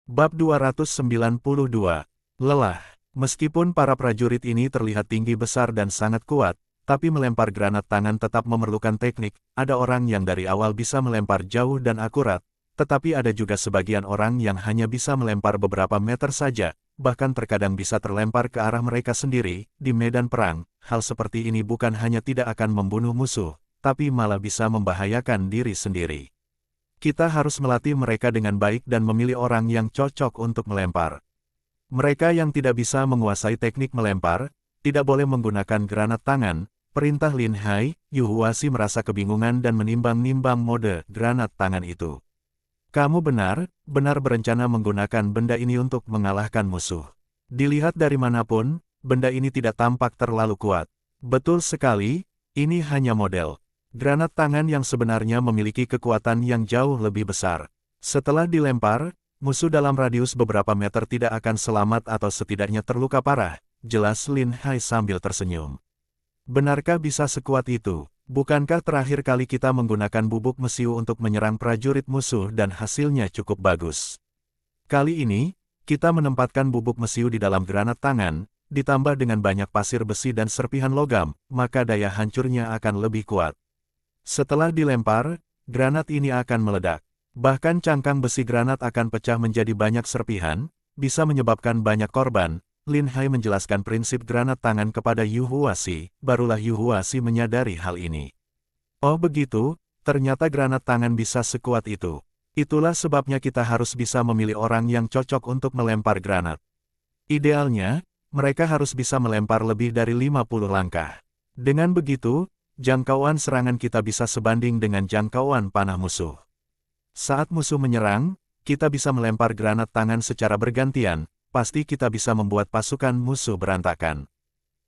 Bab 292. Lelah. Meskipun para prajurit ini terlihat tinggi besar dan sangat kuat, tapi melempar granat tangan tetap memerlukan teknik. Ada orang yang dari awal bisa melempar jauh dan akurat, tetapi ada juga sebagian orang yang hanya bisa melempar beberapa meter saja, bahkan terkadang bisa terlempar ke arah mereka sendiri. Di medan perang, hal seperti ini bukan hanya tidak akan membunuh musuh, tapi malah bisa membahayakan diri sendiri. Kita harus melatih mereka dengan baik dan memilih orang yang cocok untuk melempar. Mereka yang tidak bisa menguasai teknik melempar, tidak boleh menggunakan granat tangan. Perintah Lin Hai. Yu Huashi merasa kebingungan dan menimbang-nimbang mode granat tangan itu. Kamu benar berencana menggunakan benda ini untuk mengalahkan musuh. Dilihat dari manapun, benda ini tidak tampak terlalu kuat. Betul sekali, ini hanya model. Granat tangan yang sebenarnya memiliki kekuatan yang jauh lebih besar. Setelah dilempar, musuh dalam radius beberapa meter tidak akan selamat atau setidaknya terluka parah, jelas Lin Hai sambil tersenyum. Benarkah bisa sekuat itu? Bukankah terakhir kali kita menggunakan bubuk mesiu untuk menyerang prajurit musuh dan hasilnya cukup bagus? Kali ini, kita menempatkan bubuk mesiu di dalam granat tangan, ditambah dengan banyak pasir besi dan serpihan logam, maka daya hancurnya akan lebih kuat. Setelah dilempar, granat ini akan meledak. Bahkan cangkang besi granat akan pecah menjadi banyak serpihan, bisa menyebabkan banyak korban. Lin Hai menjelaskan prinsip granat tangan kepada Yu Huashi, barulah Yu Huashi menyadari hal ini. Oh begitu, ternyata granat tangan bisa sekuat itu. Itulah sebabnya kita harus bisa memilih orang yang cocok untuk melempar granat. Idealnya, mereka harus bisa melempar lebih dari 50 langkah. Dengan begitu, jangkauan serangan kita bisa sebanding dengan jangkauan panah musuh. Saat musuh menyerang, kita bisa melempar granat tangan secara bergantian, pasti kita bisa membuat pasukan musuh berantakan.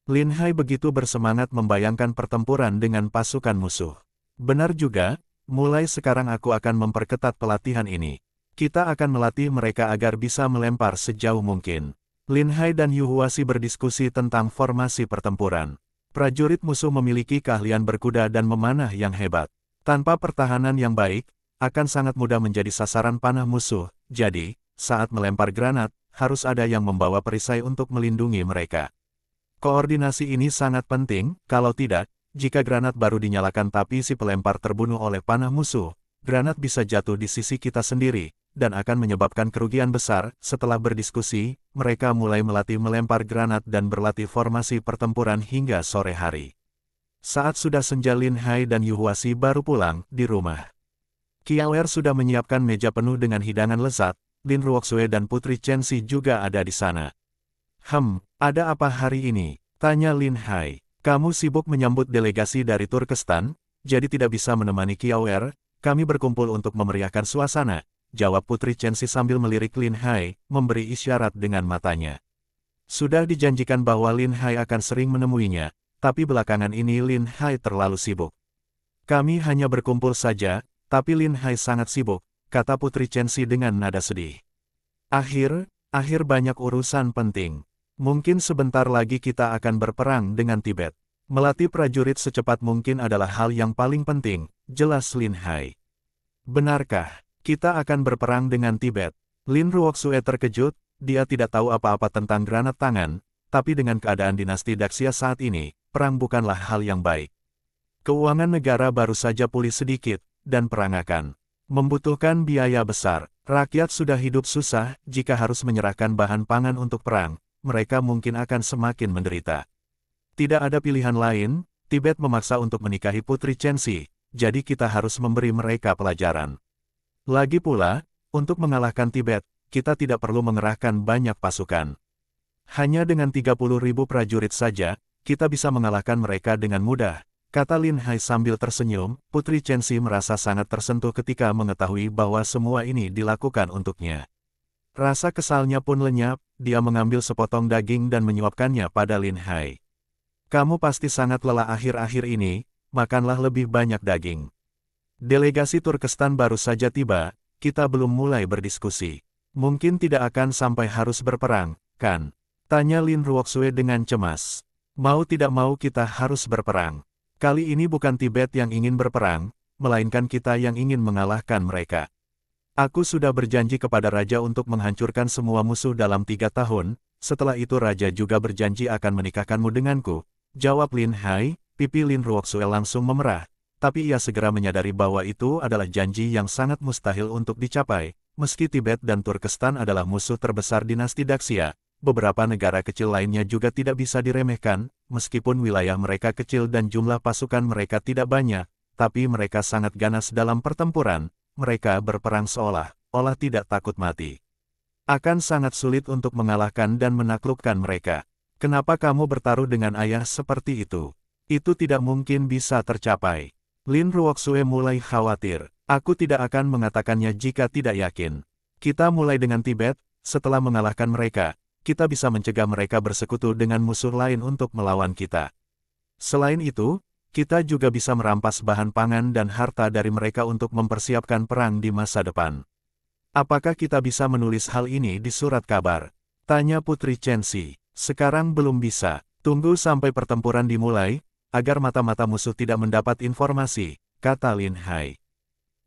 Lin Hai begitu bersemangat membayangkan pertempuran dengan pasukan musuh. Benar juga, mulai sekarang aku akan memperketat pelatihan ini. Kita akan melatih mereka agar bisa melempar sejauh mungkin. Lin Hai dan Yu Huashi berdiskusi tentang formasi pertempuran. Prajurit musuh memiliki keahlian berkuda dan memanah yang hebat. Tanpa pertahanan yang baik, akan sangat mudah menjadi sasaran panah musuh, jadi, saat melempar granat, harus ada yang membawa perisai untuk melindungi mereka. Koordinasi ini sangat penting, kalau tidak, jika granat baru dinyalakan tapi si pelempar terbunuh oleh panah musuh, granat bisa jatuh di sisi kita sendiri, dan akan menyebabkan kerugian besar. Setelah berdiskusi, mereka mulai melatih melempar granat dan berlatih formasi pertempuran hingga sore hari. Saat sudah senja Lin Hai dan Yu Huashi baru pulang di rumah. Qiaoer sudah menyiapkan meja penuh dengan hidangan lezat, Lin Ruoxue dan Putri Chenxi juga ada di sana. Ada apa hari ini? Tanya Lin Hai. Kamu sibuk menyambut delegasi dari Turkestan, jadi tidak bisa menemani Qiaoer. Kami berkumpul untuk memeriahkan suasana, jawab Putri Chenxi sambil melirik Lin Hai, memberi isyarat dengan matanya. Sudah dijanjikan bahwa Lin Hai akan sering menemuinya, tapi belakangan ini Lin Hai terlalu sibuk. Kami hanya berkumpul saja, tapi Lin Hai sangat sibuk, kata Putri Chenxi dengan nada sedih. Akhir banyak urusan penting. Mungkin sebentar lagi kita akan berperang dengan Tibet. Melatih prajurit secepat mungkin adalah hal yang paling penting, jelas Lin Hai. Benarkah kita akan berperang dengan Tibet? Lin Ruoxue terkejut, dia tidak tahu apa-apa tentang granat tangan, tapi dengan keadaan dinasti Daxia saat ini, perang bukanlah hal yang baik. Keuangan negara baru saja pulih sedikit, dan perang akan membutuhkan biaya besar. Rakyat sudah hidup susah, jika harus menyerahkan bahan pangan untuk perang, mereka mungkin akan semakin menderita. Tidak ada pilihan lain, Tibet memaksa untuk menikahi Putri Chenxi, jadi kita harus memberi mereka pelajaran. Lagi pula, untuk mengalahkan Tibet, kita tidak perlu mengerahkan banyak pasukan. Hanya dengan 30.000 prajurit saja, kita bisa mengalahkan mereka dengan mudah, kata Lin Hai sambil tersenyum. Putri Chenxi merasa sangat tersentuh ketika mengetahui bahwa semua ini dilakukan untuknya. Rasa kesalnya pun lenyap, dia mengambil sepotong daging dan menyuapkannya pada Lin Hai. Kamu pasti sangat lelah akhir-akhir ini, makanlah lebih banyak daging. Delegasi Turkestan baru saja tiba, kita belum mulai berdiskusi. Mungkin tidak akan sampai harus berperang, kan? Tanya Lin Ruoxue dengan cemas. Mau tidak mau kita harus berperang. Kali ini bukan Tibet yang ingin berperang, melainkan kita yang ingin mengalahkan mereka. Aku sudah berjanji kepada Raja untuk menghancurkan semua musuh dalam 3 tahun, setelah itu Raja juga berjanji akan menikahkanmu denganku. Jawab Lin Hai, pipi Lin Ruoxue langsung memerah. Tapi ia segera menyadari bahwa itu adalah janji yang sangat mustahil untuk dicapai. Meski Tibet dan Turkestan adalah musuh terbesar dinasti Daxia, beberapa negara kecil lainnya juga tidak bisa diremehkan, meskipun wilayah mereka kecil dan jumlah pasukan mereka tidak banyak, tapi mereka sangat ganas dalam pertempuran. Mereka berperang seolah-olah tidak takut mati. Akan sangat sulit untuk mengalahkan dan menaklukkan mereka. Kenapa kamu bertaruh dengan ayah seperti itu? Itu tidak mungkin bisa tercapai. Lin Ruoxue mulai khawatir. Aku tidak akan mengatakannya jika tidak yakin. Kita mulai dengan Tibet, setelah mengalahkan mereka, kita bisa mencegah mereka bersekutu dengan musuh lain untuk melawan kita. Selain itu, kita juga bisa merampas bahan pangan dan harta dari mereka untuk mempersiapkan perang di masa depan. Apakah kita bisa menulis hal ini di surat kabar? Tanya Putri Chenxi. Sekarang belum bisa. Tunggu sampai pertempuran dimulai, agar mata-mata musuh tidak mendapat informasi, kata Lin Hai.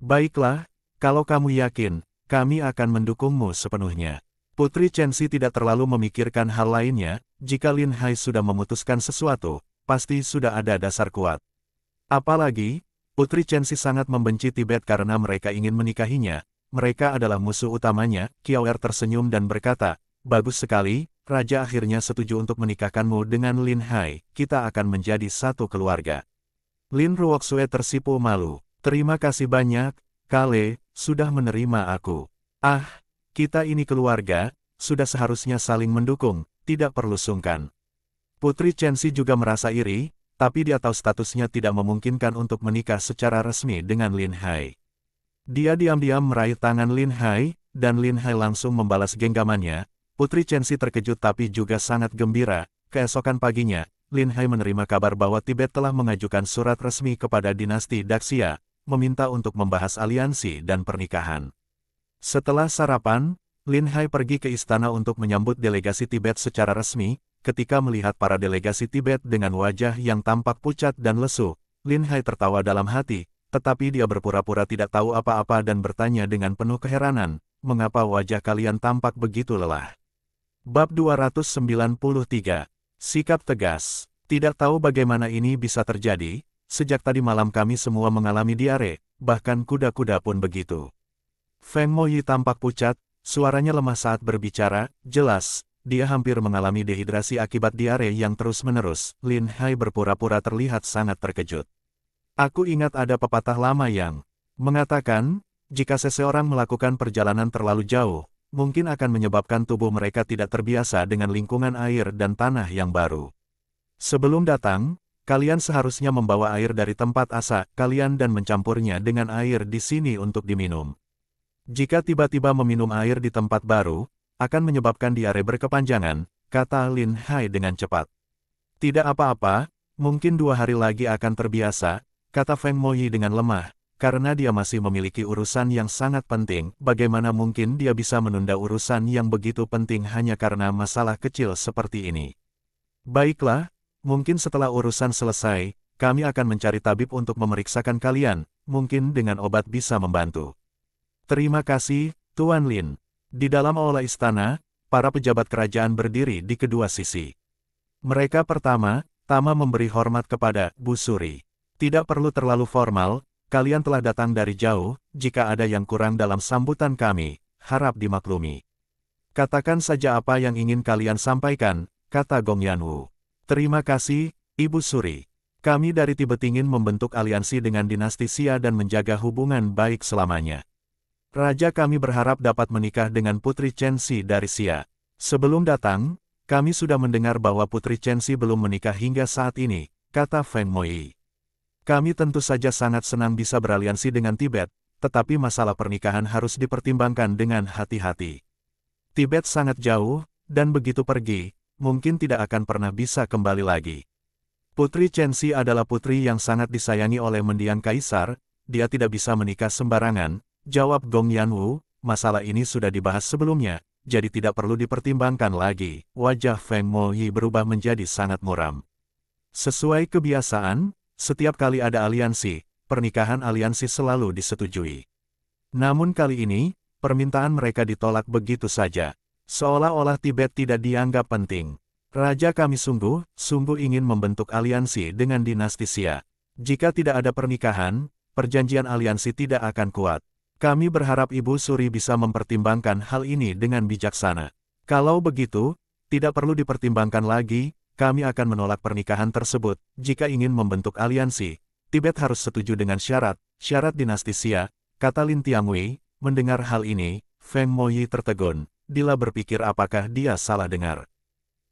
Baiklah, kalau kamu yakin, kami akan mendukungmu sepenuhnya. Putri Chenxi tidak terlalu memikirkan hal lainnya, jika Lin Hai sudah memutuskan sesuatu, pasti sudah ada dasar kuat. Apalagi, Putri Chenxi sangat membenci Tibet karena mereka ingin menikahinya. Mereka adalah musuh utamanya. Kiaoer tersenyum dan berkata, bagus sekali, Raja akhirnya setuju untuk menikahkanmu dengan Lin Hai. Kita akan menjadi satu keluarga. Lin Ruoxue tersipu malu. Terima kasih banyak, Kale, sudah menerima aku. Ah, kita ini keluarga, sudah seharusnya saling mendukung, tidak perlu sungkan. Putri Chenxi juga merasa iri, tapi dia tahu statusnya tidak memungkinkan untuk menikah secara resmi dengan Lin Hai. Dia diam-diam meraih tangan Lin Hai, dan Lin Hai langsung membalas genggamannya. Putri Chenxi terkejut tapi juga sangat gembira. Keesokan paginya, Lin Hai menerima kabar bahwa Tibet telah mengajukan surat resmi kepada dinasti Daxia, meminta untuk membahas aliansi dan pernikahan. Setelah sarapan, Lin Hai pergi ke istana untuk menyambut delegasi Tibet secara resmi. Ketika melihat para delegasi Tibet dengan wajah yang tampak pucat dan lesu, Lin Hai tertawa dalam hati, tetapi dia berpura-pura tidak tahu apa-apa dan bertanya dengan penuh keheranan, mengapa wajah kalian tampak begitu lelah? Bab 293, Sikap Tegas. Tidak tahu bagaimana ini bisa terjadi, sejak tadi malam kami semua mengalami diare, bahkan kuda-kuda pun begitu. Feng Moyi tampak pucat, suaranya lemah saat berbicara, jelas, dia hampir mengalami dehidrasi akibat diare yang terus-menerus. Lin Hai berpura-pura terlihat sangat terkejut. Aku ingat ada pepatah lama yang mengatakan, jika seseorang melakukan perjalanan terlalu jauh, mungkin akan menyebabkan tubuh mereka tidak terbiasa dengan lingkungan air dan tanah yang baru. Sebelum datang, kalian seharusnya membawa air dari tempat asal kalian dan mencampurnya dengan air di sini untuk diminum. Jika tiba-tiba meminum air di tempat baru, akan menyebabkan diare berkepanjangan, kata Lin Hai dengan cepat. Tidak apa-apa, mungkin 2 hari lagi akan terbiasa, kata Feng Moyi dengan lemah. Karena dia masih memiliki urusan yang sangat penting, bagaimana mungkin dia bisa menunda urusan yang begitu penting hanya karena masalah kecil seperti ini. Baiklah, mungkin setelah urusan selesai, kami akan mencari tabib untuk memeriksakan kalian, mungkin dengan obat bisa membantu. Terima kasih, Tuan Lin. Di dalam aula istana, para pejabat kerajaan berdiri di kedua sisi. Mereka pertama-tama memberi hormat kepada Bu Suri. Tidak perlu terlalu formal. Kalian telah datang dari jauh, jika ada yang kurang dalam sambutan kami, harap dimaklumi. Katakan saja apa yang ingin kalian sampaikan, kata Gong Yanwu. Terima kasih, Ibu Suri. Kami dari Tibet ingin membentuk aliansi dengan dinasti Xia dan menjaga hubungan baik selamanya. Raja kami berharap dapat menikah dengan Putri Chenxi dari Xia. Sebelum datang, kami sudah mendengar bahwa Putri Chenxi belum menikah hingga saat ini, kata Feng Moyi. Kami tentu saja sangat senang bisa beraliansi dengan Tibet, tetapi masalah pernikahan harus dipertimbangkan dengan hati-hati. Tibet sangat jauh, dan begitu pergi, mungkin tidak akan pernah bisa kembali lagi. Putri Chenxi adalah putri yang sangat disayangi oleh mendiang kaisar, dia tidak bisa menikah sembarangan, jawab Gong Yanwu. Masalah ini sudah dibahas sebelumnya, jadi tidak perlu dipertimbangkan lagi. Wajah Feng Moyi berubah menjadi sangat muram. Sesuai kebiasaan, setiap kali ada aliansi, pernikahan aliansi selalu disetujui. Namun kali ini, permintaan mereka ditolak begitu saja. Seolah-olah Tibet tidak dianggap penting. Raja kami sungguh ingin membentuk aliansi dengan dinasti Xia. Jika tidak ada pernikahan, perjanjian aliansi tidak akan kuat. Kami berharap Ibu Suri bisa mempertimbangkan hal ini dengan bijaksana. Kalau begitu, tidak perlu dipertimbangkan lagi, kami akan menolak pernikahan tersebut. Jika ingin membentuk aliansi, Tibet harus setuju dengan syarat dinasti Xia, kata Lin Tianwei. Mendengar hal ini, Feng Moyi tertegun. Dia berpikir apakah dia salah dengar.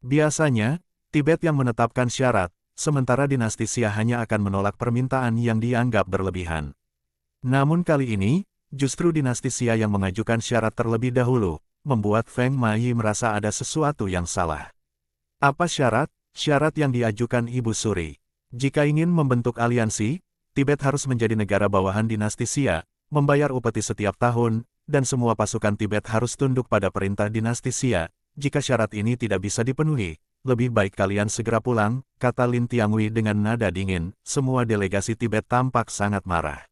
Biasanya, Tibet yang menetapkan syarat, sementara dinasti Xia hanya akan menolak permintaan yang dianggap berlebihan. Namun kali ini, justru dinasti Xia yang mengajukan syarat terlebih dahulu, membuat Feng Moyi merasa ada sesuatu yang salah. Apa syarat? Syarat yang diajukan Ibu Suri. Jika ingin membentuk aliansi, Tibet harus menjadi negara bawahan dinasti Xia, membayar upeti setiap tahun, dan semua pasukan Tibet harus tunduk pada perintah dinasti Xia. Jika syarat ini tidak bisa dipenuhi, lebih baik kalian segera pulang, kata Lin Tianwei dengan nada dingin. Semua delegasi Tibet tampak sangat marah.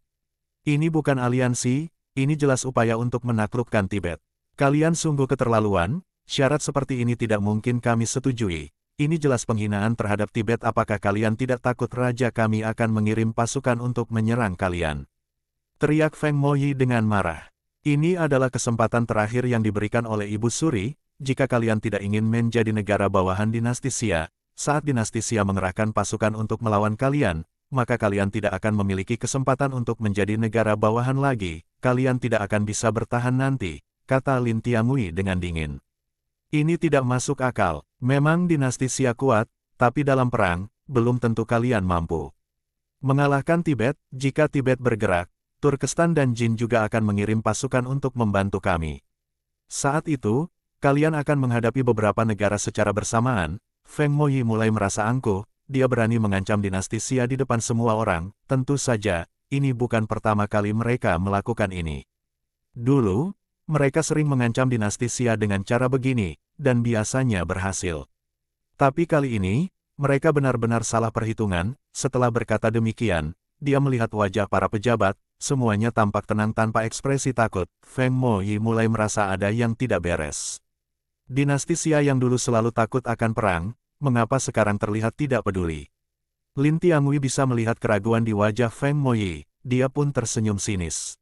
Ini bukan aliansi, ini jelas upaya untuk menaklukkan Tibet. Kalian sungguh keterlaluan, syarat seperti ini tidak mungkin kami setujui. Ini jelas penghinaan terhadap Tibet. Apakah kalian tidak takut raja kami akan mengirim pasukan untuk menyerang kalian? Teriak Feng Moyi dengan marah. Ini adalah kesempatan terakhir yang diberikan oleh Ibu Suri. Jika kalian tidak ingin menjadi negara bawahan dinasti Xia, saat dinasti Xia mengerahkan pasukan untuk melawan kalian, maka kalian tidak akan memiliki kesempatan untuk menjadi negara bawahan lagi. Kalian tidak akan bisa bertahan nanti, kata Lin Tianwei dengan dingin. Ini tidak masuk akal. Memang dinasti Xia kuat, tapi dalam perang, belum tentu kalian mampu mengalahkan Tibet. Jika Tibet bergerak, Turkestan dan Jin juga akan mengirim pasukan untuk membantu kami. Saat itu, kalian akan menghadapi beberapa negara secara bersamaan. Feng Moyi mulai merasa angkuh, dia berani mengancam dinasti Xia di depan semua orang. Tentu saja, ini bukan pertama kali mereka melakukan ini. Dulu, mereka sering mengancam dinasti Xia dengan cara begini, dan biasanya berhasil. Tapi kali ini, mereka benar-benar salah perhitungan. Setelah berkata demikian, dia melihat wajah para pejabat, semuanya tampak tenang tanpa ekspresi takut. Feng Moyi mulai merasa ada yang tidak beres. Dinasti Xia yang dulu selalu takut akan perang, mengapa sekarang terlihat tidak peduli? Lin Tianwei bisa melihat keraguan di wajah Feng Moyi, dia pun tersenyum sinis.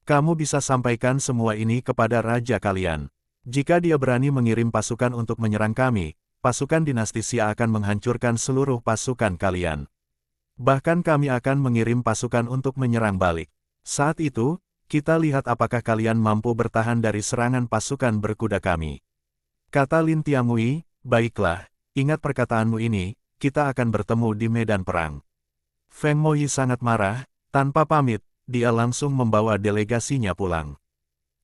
Kamu bisa sampaikan semua ini kepada raja kalian. Jika dia berani mengirim pasukan untuk menyerang kami, pasukan dinasti Xia akan menghancurkan seluruh pasukan kalian. Bahkan kami akan mengirim pasukan untuk menyerang balik. Saat itu, kita lihat apakah kalian mampu bertahan dari serangan pasukan berkuda kami. Kata Lin Tianwei, baiklah, ingat perkataanmu ini, kita akan bertemu di medan perang. Feng Moyi sangat marah, tanpa pamit, dia langsung membawa delegasinya pulang.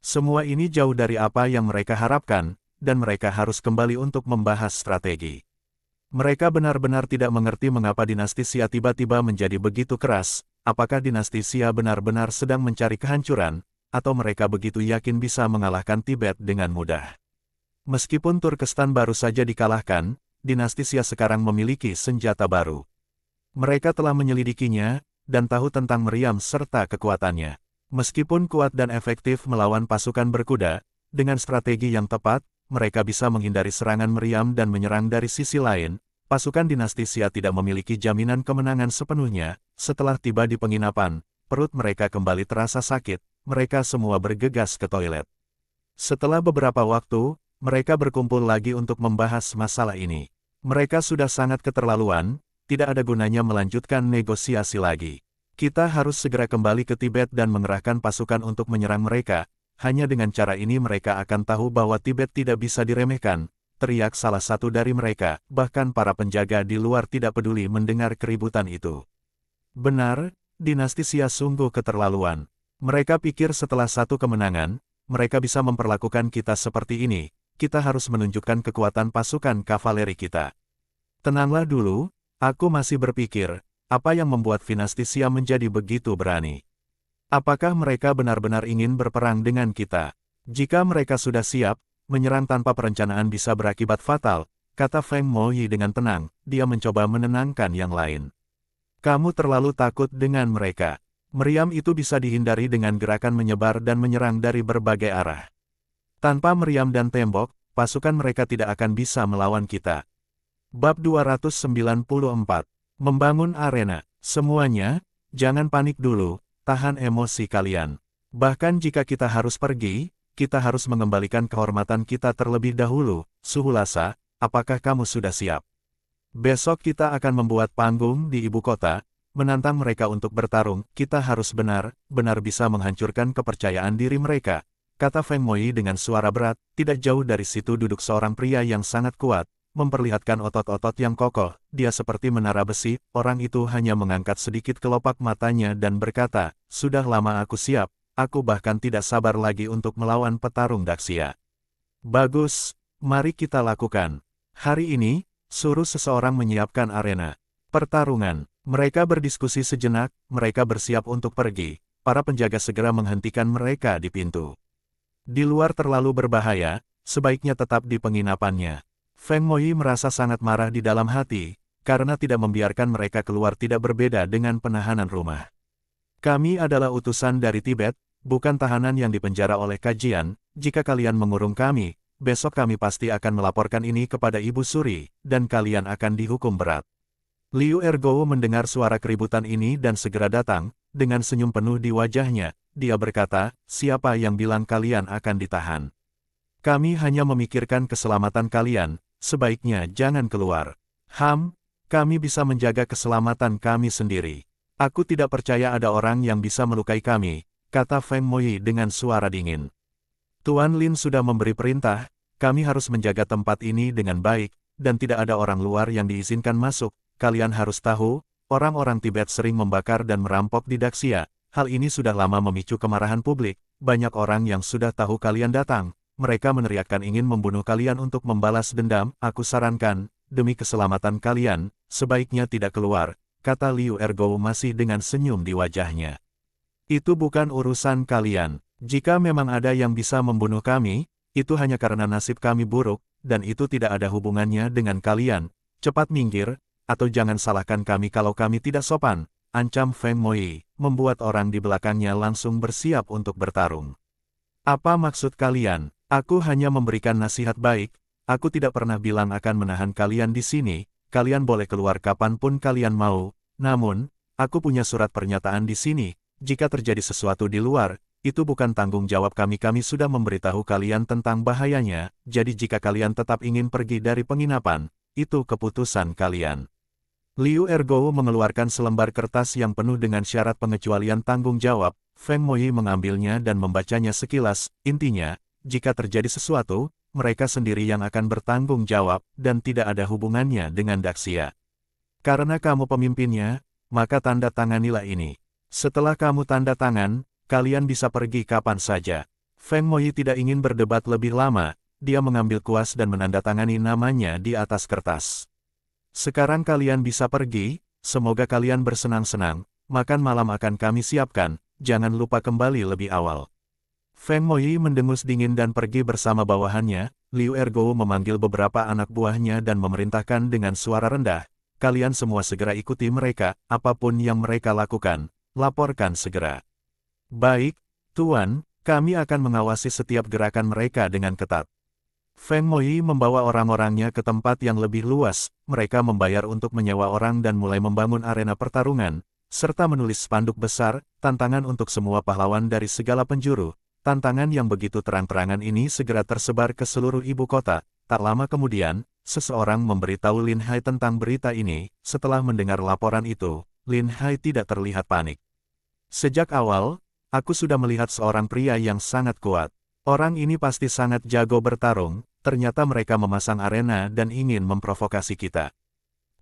Semua ini jauh dari apa yang mereka harapkan, dan mereka harus kembali untuk membahas strategi. Mereka benar-benar tidak mengerti mengapa dinasti Xia tiba-tiba menjadi begitu keras. Apakah dinasti Xia benar-benar sedang mencari kehancuran, atau mereka begitu yakin bisa mengalahkan Tibet dengan mudah? Meskipun Turkestan baru saja dikalahkan, dinasti Xia sekarang memiliki senjata baru. Mereka telah menyelidikinya, dan tahu tentang meriam serta kekuatannya. Meskipun kuat dan efektif melawan pasukan berkuda, dengan strategi yang tepat, mereka bisa menghindari serangan meriam dan menyerang dari sisi lain. Pasukan dinasti Xia tidak memiliki jaminan kemenangan sepenuhnya. Setelah tiba di penginapan, perut mereka kembali terasa sakit, mereka semua bergegas ke toilet. Setelah beberapa waktu, mereka berkumpul lagi untuk membahas masalah ini. Mereka sudah sangat keterlaluan, tidak ada gunanya melanjutkan negosiasi lagi. Kita harus segera kembali ke Tibet dan mengerahkan pasukan untuk menyerang mereka. Hanya dengan cara ini mereka akan tahu bahwa Tibet tidak bisa diremehkan, teriak salah satu dari mereka. Bahkan para penjaga di luar tidak peduli mendengar keributan itu. Benar, dinasti Xia sungguh keterlaluan. Mereka pikir setelah satu kemenangan, mereka bisa memperlakukan kita seperti ini. Kita harus menunjukkan kekuatan pasukan kavaleri kita. Tenanglah dulu, aku masih berpikir, apa yang membuat dinasti Xia menjadi begitu berani? Apakah mereka benar-benar ingin berperang dengan kita? Jika mereka sudah siap, menyerang tanpa perencanaan bisa berakibat fatal, kata Feng Moyi dengan tenang. Dia mencoba menenangkan yang lain. Kamu terlalu takut dengan mereka. Meriam itu bisa dihindari dengan gerakan menyebar dan menyerang dari berbagai arah. Tanpa meriam dan tembok, pasukan mereka tidak akan bisa melawan kita. Bab 294. Membangun arena. Semuanya, jangan panik dulu, tahan emosi kalian. Bahkan jika kita harus pergi, kita harus mengembalikan kehormatan kita terlebih dahulu. Suhulasa, apakah kamu sudah siap? Besok kita akan membuat panggung di ibu kota, menantang mereka untuk bertarung. Kita harus benar-benar bisa menghancurkan kepercayaan diri mereka, kata Feng Moi dengan suara berat. Tidak jauh dari situ duduk seorang pria yang sangat kuat, memperlihatkan otot-otot yang kokoh. Dia seperti menara besi. Orang itu hanya mengangkat sedikit kelopak matanya dan berkata, sudah lama aku siap, aku bahkan tidak sabar lagi untuk melawan petarung Daxia. Bagus, mari kita lakukan. Hari ini, suruh seseorang menyiapkan arena pertarungan. Mereka berdiskusi sejenak, mereka bersiap untuk pergi. Para penjaga segera menghentikan mereka di pintu. Di luar terlalu berbahaya, sebaiknya tetap di penginapannya. Feng Moi merasa sangat marah di dalam hati, karena tidak membiarkan mereka keluar tidak berbeda dengan penahanan rumah. Kami adalah utusan dari Tibet, bukan tahanan yang dipenjara oleh kajian. Jika kalian mengurung kami, besok kami pasti akan melaporkan ini kepada Ibu Suri, dan kalian akan dihukum berat. Liu Ergo mendengar suara keributan ini dan segera datang, dengan senyum penuh di wajahnya. Dia berkata, siapa yang bilang kalian akan ditahan? Kami hanya memikirkan keselamatan kalian, sebaiknya jangan keluar. Kami bisa menjaga keselamatan kami sendiri. Aku tidak percaya ada orang yang bisa melukai kami, kata Feng Moi dengan suara dingin. Tuan Lin sudah memberi perintah, kami harus menjaga tempat ini dengan baik, dan tidak ada orang luar yang diizinkan masuk. Kalian harus tahu, orang-orang Tibet sering membakar dan merampok di Daxia. Hal ini sudah lama memicu kemarahan publik. Banyak orang yang sudah tahu kalian datang. Mereka meneriakkan ingin membunuh kalian untuk membalas dendam. Aku sarankan, demi keselamatan kalian, sebaiknya tidak keluar, kata Liu Ergo masih dengan senyum di wajahnya. Itu bukan urusan kalian. Jika memang ada yang bisa membunuh kami, itu hanya karena nasib kami buruk, dan itu tidak ada hubungannya dengan kalian. Cepat minggir, atau jangan salahkan kami kalau kami tidak sopan, ancam Feng Moi, membuat orang di belakangnya langsung bersiap untuk bertarung. Apa maksud kalian? Aku hanya memberikan nasihat baik, aku tidak pernah bilang akan menahan kalian di sini, kalian boleh keluar kapanpun kalian mau, namun, aku punya surat pernyataan di sini, jika terjadi sesuatu di luar, itu bukan tanggung jawab kami. Kami sudah memberitahu kalian tentang bahayanya, jadi jika kalian tetap ingin pergi dari penginapan, itu keputusan kalian. Liu Ergo mengeluarkan selembar kertas yang penuh dengan syarat pengecualian tanggung jawab. Feng Moi mengambilnya dan membacanya sekilas. Intinya, jika terjadi sesuatu, mereka sendiri yang akan bertanggung jawab, dan tidak ada hubungannya dengan Daxia. Karena kamu pemimpinnya, maka tanda tanganilah ini. Setelah kamu tanda tangan, kalian bisa pergi kapan saja. Feng Moi tidak ingin berdebat lebih lama, dia mengambil kuas dan menandatangani namanya di atas kertas. Sekarang kalian bisa pergi, semoga kalian bersenang-senang, makan malam akan kami siapkan, jangan lupa kembali lebih awal. Feng Moi mendengus dingin dan pergi bersama bawahannya. Liu Ergo memanggil beberapa anak buahnya dan memerintahkan dengan suara rendah, kalian semua segera ikuti mereka, apapun yang mereka lakukan, laporkan segera. Baik, Tuan, kami akan mengawasi setiap gerakan mereka dengan ketat. Feng Moi membawa orang-orangnya ke tempat yang lebih luas. Mereka membayar untuk menyewa orang dan mulai membangun arena pertarungan, serta menulis spanduk besar, tantangan untuk semua pahlawan dari segala penjuru. Tantangan yang begitu terang-terangan ini segera tersebar ke seluruh ibu kota. Tak lama kemudian, seseorang memberitahu Lin Hai tentang berita ini. Setelah mendengar laporan itu, Lin Hai tidak terlihat panik. Sejak awal, aku sudah melihat seorang pria yang sangat kuat. Orang ini pasti sangat jago bertarung, ternyata mereka memasang arena dan ingin memprovokasi kita.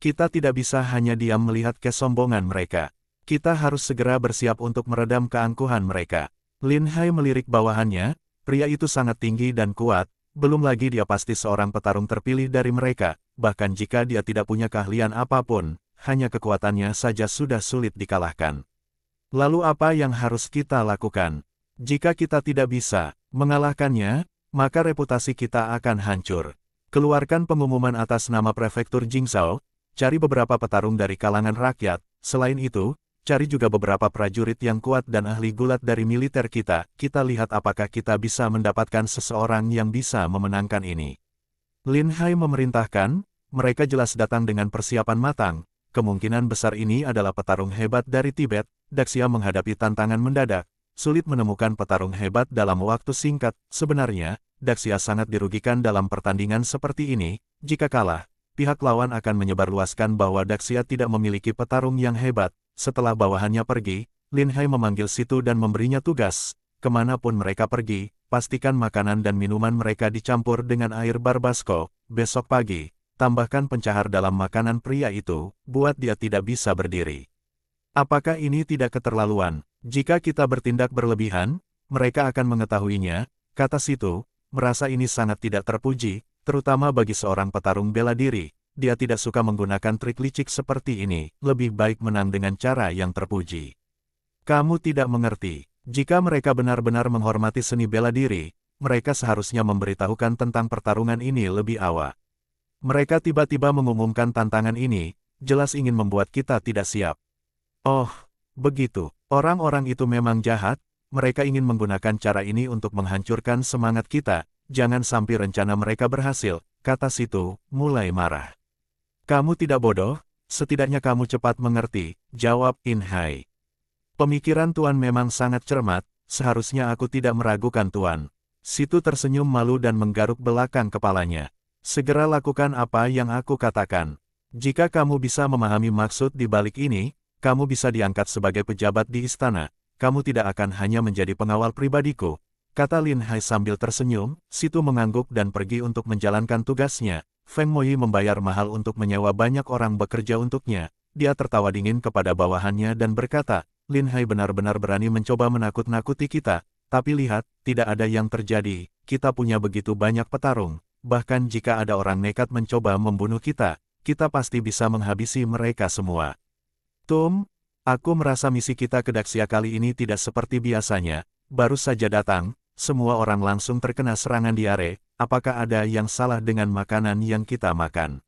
Kita tidak bisa hanya diam melihat kesombongan mereka. Kita harus segera bersiap untuk meredam keangkuhan mereka. Lin Hai melirik bawahannya, pria itu sangat tinggi dan kuat, belum lagi dia pasti seorang petarung terpilih dari mereka, bahkan jika dia tidak punya keahlian apapun, hanya kekuatannya saja sudah sulit dikalahkan. Lalu apa yang harus kita lakukan? Jika kita tidak bisa mengalahkannya, maka reputasi kita akan hancur. Keluarkan pengumuman atas nama prefektur Jingzhou, cari beberapa petarung dari kalangan rakyat. Selain itu, cari juga beberapa prajurit yang kuat dan ahli gulat dari militer kita. Kita lihat apakah kita bisa mendapatkan seseorang yang bisa memenangkan ini. Lin Hai memerintahkan, mereka jelas datang dengan persiapan matang. Kemungkinan besar ini adalah petarung hebat dari Tibet. Daxia menghadapi tantangan mendadak. Sulit menemukan petarung hebat dalam waktu singkat. Sebenarnya, Daxia sangat dirugikan dalam pertandingan seperti ini. Jika kalah, pihak lawan akan menyebarluaskan bahwa Daxia tidak memiliki petarung yang hebat. Setelah bawahannya pergi, Lin Hai memanggil Situ dan memberinya tugas. Kemanapun mereka pergi, pastikan makanan dan minuman mereka dicampur dengan air barbasko. Besok pagi, tambahkan pencahar dalam makanan pria itu, buat dia tidak bisa berdiri. Apakah ini tidak keterlaluan? Jika kita bertindak berlebihan, mereka akan mengetahuinya, kata Situ, merasa ini sangat tidak terpuji, terutama bagi seorang petarung bela diri. Dia tidak suka menggunakan trik licik seperti ini, lebih baik menang dengan cara yang terpuji. Kamu tidak mengerti, jika mereka benar-benar menghormati seni bela diri, mereka seharusnya memberitahukan tentang pertarungan ini lebih awal. Mereka tiba-tiba mengumumkan tantangan ini, jelas ingin membuat kita tidak siap. Oh, begitu. Orang-orang itu memang jahat, mereka ingin menggunakan cara ini untuk menghancurkan semangat kita, jangan sampai rencana mereka berhasil, kata Situ, mulai marah. Kamu tidak bodoh, setidaknya kamu cepat mengerti, jawab Lin Hai. Pemikiran Tuan memang sangat cermat, seharusnya aku tidak meragukan Tuan. Situ tersenyum malu dan menggaruk belakang kepalanya. Segera lakukan apa yang aku katakan. Jika kamu bisa memahami maksud di balik ini, kamu bisa diangkat sebagai pejabat di istana. Kamu tidak akan hanya menjadi pengawal pribadiku, kata Lin Hai sambil tersenyum. Situ mengangguk dan pergi untuk menjalankan tugasnya. Feng Moyi membayar mahal untuk menyewa banyak orang bekerja untuknya. Dia tertawa dingin kepada bawahannya dan berkata, Lin Hai benar-benar berani mencoba menakut-nakuti kita. Tapi lihat, tidak ada yang terjadi. Kita punya begitu banyak petarung. Bahkan jika ada orang nekat mencoba membunuh kita, kita pasti bisa menghabisi mereka semua. Aku merasa misi kita ke Daxia kali ini tidak seperti biasanya. Baru saja datang, semua orang langsung terkena serangan diare. Apakah ada yang salah dengan makanan yang kita makan?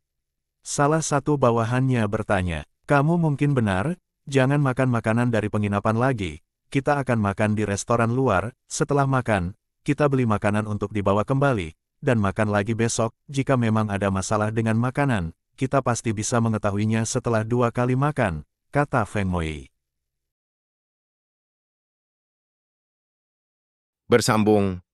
Salah satu bawahannya bertanya, kamu mungkin benar, jangan makan makanan dari penginapan lagi. Kita akan makan di restoran luar. Setelah makan, kita beli makanan untuk dibawa kembali. Dan makan lagi besok. Jika memang ada masalah dengan makanan, kita pasti bisa mengetahuinya setelah 2 kali makan, kata Feng Moyi. Bersambung